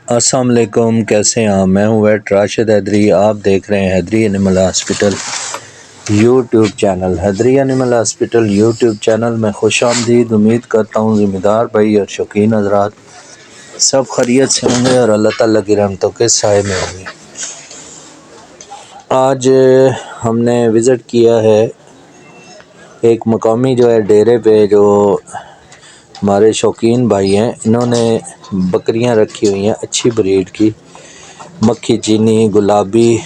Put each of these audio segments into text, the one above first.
السلام علیکم، کیسے ہیں آپ؟ میں ہوں ویٹ راشد حیدری، آپ دیکھ رہے ہیں حیدری اینیمل ہاسپٹل یوٹیوب چینل۔ حیدری اینیمل ہاسپٹل یوٹیوب چینل میں خوش آمدید۔ امید کرتا ہوں ذمہ دار بھائی اور شوقین حضرات سب خیریت سے ہوں گے اور اللہ تعالیٰ کی رحمتوں کے سائے میں ہوں گے۔ آج ہم نے وزٹ کیا ہے ایک مقامی جو ہے ڈیرے پہ، جو ہمارے شوقین بھائی ہیں، انہوں نے بکریاں رکھی ہوئی ہیں اچھی بریڈ کی، مکھی چینی گلابی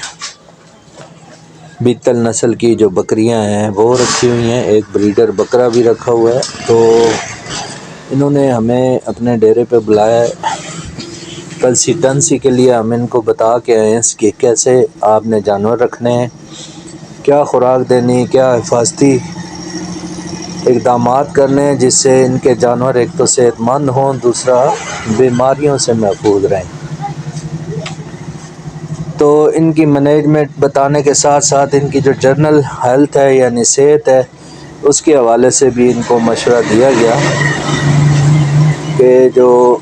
بیتل نسل کی جو بکریاں ہیں وہ رکھی ہوئی ہیں، ایک بریڈر بکرا بھی رکھا ہوا ہے۔ تو انہوں نے ہمیں اپنے ڈیرے پہ بلایا ہے کنسلٹنسی کے لیے۔ ہم ان کو بتا کے آئے ہیں کہ کیسے آپ نے جانور رکھنے ہیں، کیا خوراک دینی، کیا حفاظتی اقدامات کرنے ہیں جس سے ان کے جانور ایک تو صحت مند ہوں، دوسرا بیماریوں سے محفوظ رہیں۔ تو ان کی مینجمنٹ بتانے کے ساتھ ساتھ ان کی جو جنرل ہیلتھ ہے یعنی صحت ہے، اس کے حوالے سے بھی ان کو مشورہ دیا گیا کہ جو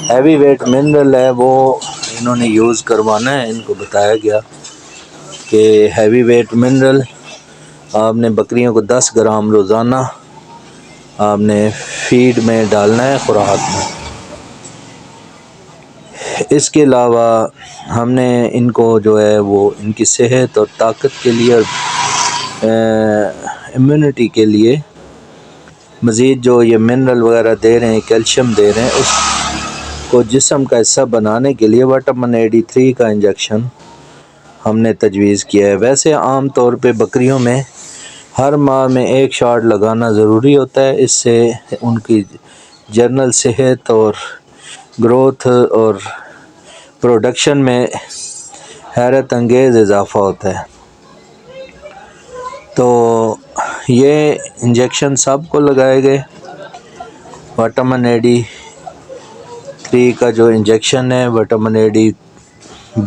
ہیوی ویٹ منرل ہے وہ انہوں نے یوز کروانا ہے۔ ان کو بتایا گیا کہ ہیوی ویٹ منرل آپ نے بکریوں کو 10 گرام روزانہ آپ نے فیڈ میں ڈالنا ہے، خوراک میں۔ اس کے علاوہ ہم نے ان کو جو ہے وہ ان کی صحت اور طاقت کے لیے اور امیونٹی کے لیے مزید جو یہ منرل وغیرہ دے رہے ہیں، کیلشیم دے رہے ہیں، اس کو جسم کا حصہ بنانے کے لیے وٹامن 83 کا انجیکشن ہم نے تجویز کیا ہے۔ ویسے عام طور پہ بکریوں میں ہر ماہ میں 1 شاٹ لگانا ضروری ہوتا ہے، اس سے ان کی جنرل صحت اور گروتھ اور پروڈکشن میں حیرت انگیز اضافہ ہوتا ہے۔ تو یہ انجیکشن سب کو لگائے گئے۔ وٹامن 83 کا جو انجیکشن ہے، وٹامن 80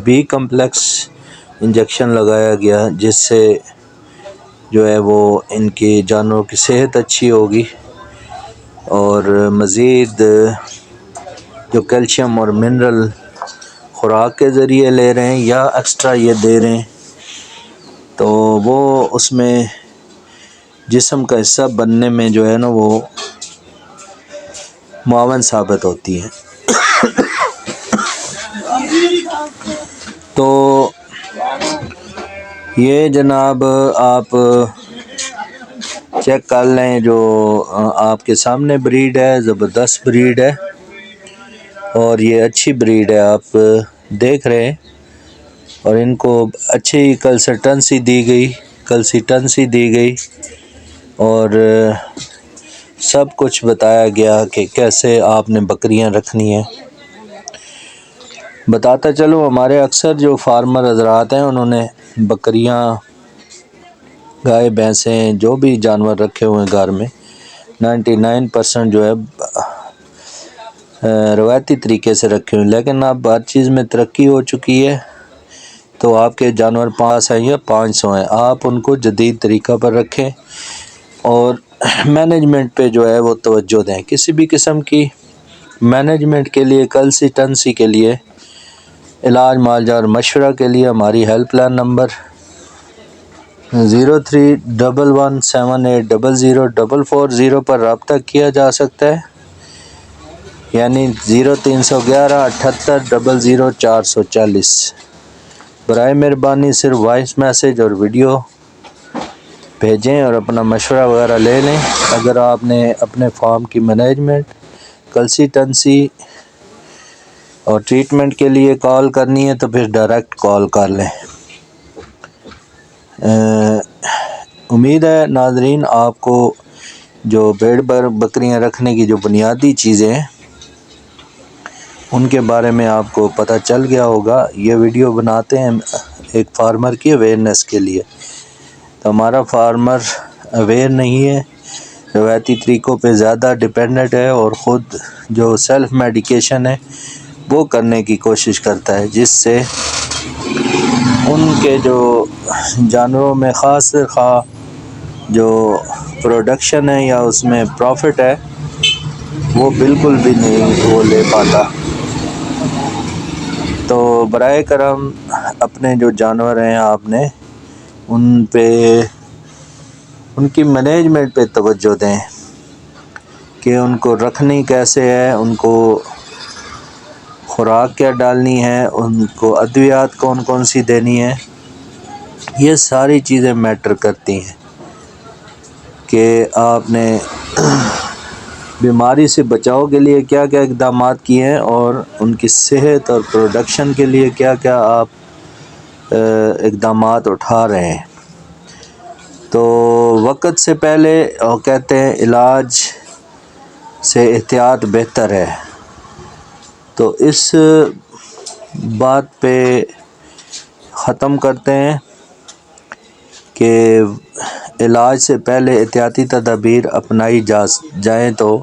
بی کمپلیکس انجیکشن لگایا گیا، جس سے جو ہے وہ ان کی جانوروں کی صحت اچھی ہوگی اور مزید جو کیلشیم اور منرل خوراک کے ذریعے لے رہے ہیں یا ایکسٹرا یہ دے رہے ہیں تو وہ اس میں جسم کا حصہ بننے میں جو ہے نا وہ معاون ثابت ہوتی ہے۔ تو یہ جناب آپ چیک کر لیں، جو آپ کے سامنے بریڈ ہے، زبردست بریڈ ہے اور یہ اچھی بریڈ ہے، آپ دیکھ رہے ہیں۔ اور ان کو اچھی کنسلٹنسی دی گئی اور سب کچھ بتایا گیا کہ کیسے آپ نے بکریاں رکھنی ہیں۔ بتاتا چلو، ہمارے اکثر جو فارمر حضرات ہیں انہوں نے بکریاں، گائے، بھینسیں، جو بھی جانور رکھے ہوئے ہیں گھر میں 99% جو ہے روایتی طریقے سے رکھے ہوئے ہیں، لیکن اب ہر چیز میں ترقی ہو چکی ہے تو آپ کے جانور 500 ہیں یا 500 ہیں، آپ ان کو جدید طریقہ پر رکھیں اور مینجمنٹ پہ جو ہے وہ توجہ دیں۔ کسی بھی قسم کی مینجمنٹ کے لیے، کنسلٹنسی کے لیے، علاج معالجہ اور مشورہ کے لیے ہماری ہیلپ لائن نمبر 0311780040 پر رابطہ کیا جا سکتا ہے، یعنی 031178004040۔ برائے مہربانی صرف وائس میسیج اور ویڈیو بھیجیں اور اپنا مشورہ وغیرہ لے لیں۔ اگر آپ نے اپنے فارم کی مینجمنٹ، کنسلٹنسی اور ٹریٹمنٹ کے لیے کال کرنی ہے تو پھر ڈائریکٹ کال کر لیں۔ امید ہے ناظرین آپ کو جو بھیڑ بکریاں رکھنے کی جو بنیادی چیزیں ہیں ان کے بارے میں آپ کو پتہ چل گیا ہوگا۔ یہ ویڈیو بناتے ہیں ایک فارمر کی اویئرنیس کے لیے، تو ہمارا فارمر اویئر نہیں ہے، روایتی طریقوں پہ زیادہ ڈیپینڈنٹ ہے اور خود جو سیلف میڈیکیشن ہے وہ کرنے کی کوشش کرتا ہے، جس سے ان کے جو جانوروں میں خاص خواہ جو پروڈکشن ہے یا اس میں پروفٹ ہے وہ بالکل بھی نہیں وہ لے پاتا۔ تو برائے کرم اپنے جو جانور ہیں آپ نے ان پہ ان کی مینجمنٹ پہ توجہ دیں کہ ان کو رکھنی کیسے ہے، ان کو خوراک کیا ڈالنی ہے، ان کو ادویات کون کون سی دینی ہے. یہ ساری چیزیں میٹر کرتی ہیں کہ آپ نے بیماری سے بچاؤ کے لیے کیا کیا اقدامات کیے ہیں اور ان کی صحت اور پروڈکشن کے لیے کیا کیا آپ اقدامات اٹھا رہے ہیں. تو وقت سے پہلے کہتے ہیں علاج سے احتیاط بہتر ہے. تو اس بات پہ ختم کرتے ہیں کہ علاج سے پہلے احتیاطی تدابیر اپنائی جائیں تو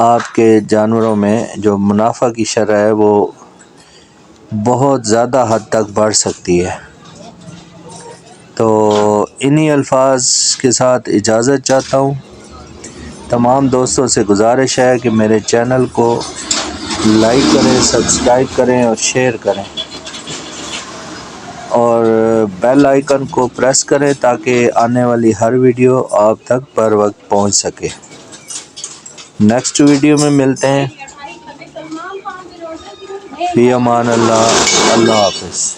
آپ کے جانوروں میں جو منافع کی شرح ہے وہ بہت زیادہ حد تک بڑھ سکتی ہے. تو انہی الفاظ کے ساتھ اجازت چاہتا ہوں. تمام دوستوں سے گزارش ہے کہ میرے چینل کو لائک کریں، سبسکرائب کریں اور شیئر کریں اور بیل آئیکن کو پریس کریں تاکہ آنے والی ہر ویڈیو آپ تک بر وقت پہنچ سکے. نیکسٹ ویڈیو میں ملتے ہیں. فی امان اللہ. اللہ حافظ.